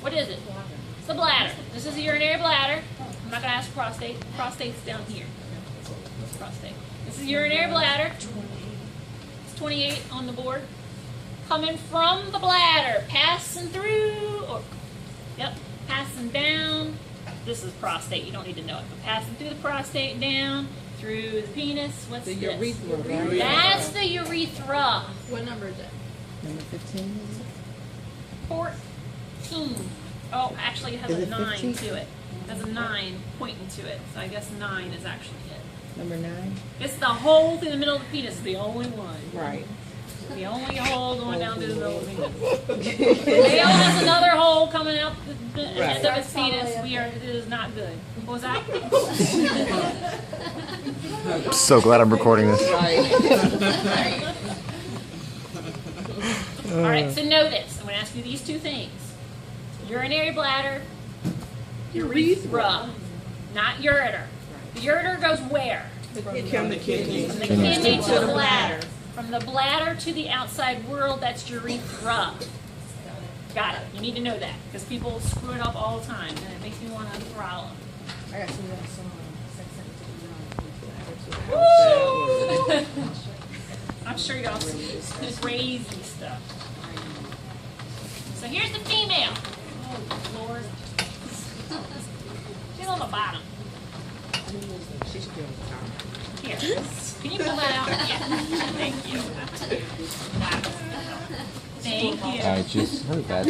What is it? It's the bladder. This is the urinary bladder. I'm not going to ask prostate. Prostate's down here. Prostate. This is urinary bladder. It's 28 on the board. Coming from the bladder, passing through, passing down. This is prostate. You don't need to know it, but passing through the prostate down, through the penis. What's the this? urethra, right? That's the urethra. What number is it? Number 15. 14. Oh, actually it has a 9 15? to it. It has a 9 pointing to it. So I guess 9 is actually it. Number 9. It's the hole through the middle of the penis. It's the only one. Right. The only hole going down through the middle of the penis. The male has another hole coming out the end of his penis. It is not good. What was that? I'm so glad I'm recording this. All right, so know this. I'm going to ask you these two things. Urinary bladder, urethra, not ureter. The ureter goes where? From the kidney. From the kidney to the bladder. From the bladder to the outside world, that's urethra. Got it. You need to know that because people screw it up all the time, and it makes me want to throttle them. I got some Woo! I'm sure y'all see crazy stuff. So here's the female. Oh, Lord. She's on the bottom. She should be on the top. Here. Can you pull that out? Yeah. Thank you. Thank you. I just heard that.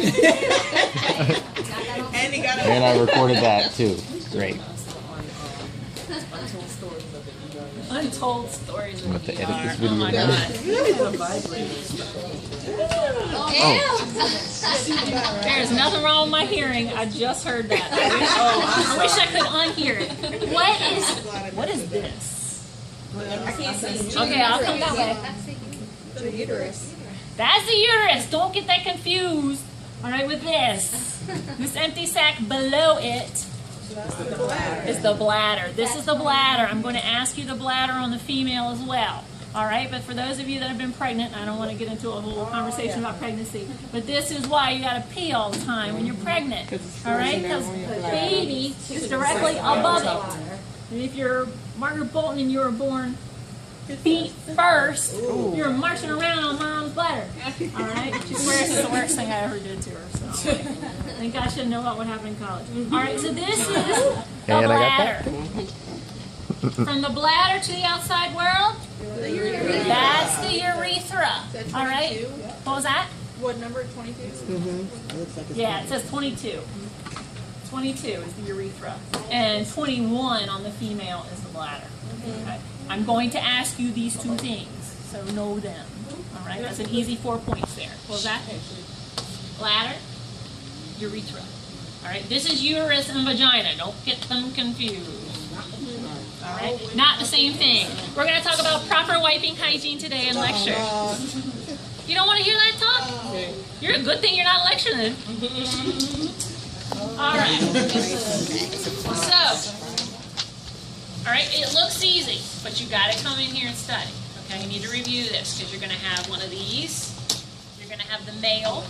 And he got And I recorded that too. Great. Untold stories I'm of going to the edit this ER. Oh video my down. God. There's nothing wrong with my hearing. I just heard that. I wish I could unhear it. What is this? Okay, I'll come that way. the uterus. That's the uterus. Don't get that confused. All right, with this. This empty sac below it is the bladder. This is the bladder. I'm going to ask you the bladder on the female as well. All right, but for those of you that have been pregnant, I don't want to get into a whole conversation about pregnancy, but this is why you got to pee all the time when you're pregnant. All right, because baby is directly above it. And if you're Margaret Bolton and you were born feet first, you're marching around on mom's bladder. All right, she swears it's the worst thing I ever did to her. So I think I should know about what happened in college. All right, so this is the bladder. From the bladder to the outside world, that's the urethra. All right, what was that? What number? 22? Yeah, it says 22. 22 is the urethra, and 21 on the female is the bladder. Okay. I'm going to ask you these two things, so know them. All right, that's an easy 4 points there. What was that? Bladder, urethra. All right, this is uterus and vagina. Don't get them confused. All right, not the same thing. We're going to talk about proper wiping hygiene today in lecture. You don't want to hear that talk? You're a good thing you're not lecturing. All right. So, all right, it looks easy, but you got to come in here and study. Okay, you need to review this because you're going to have one of these. You're going to have the male.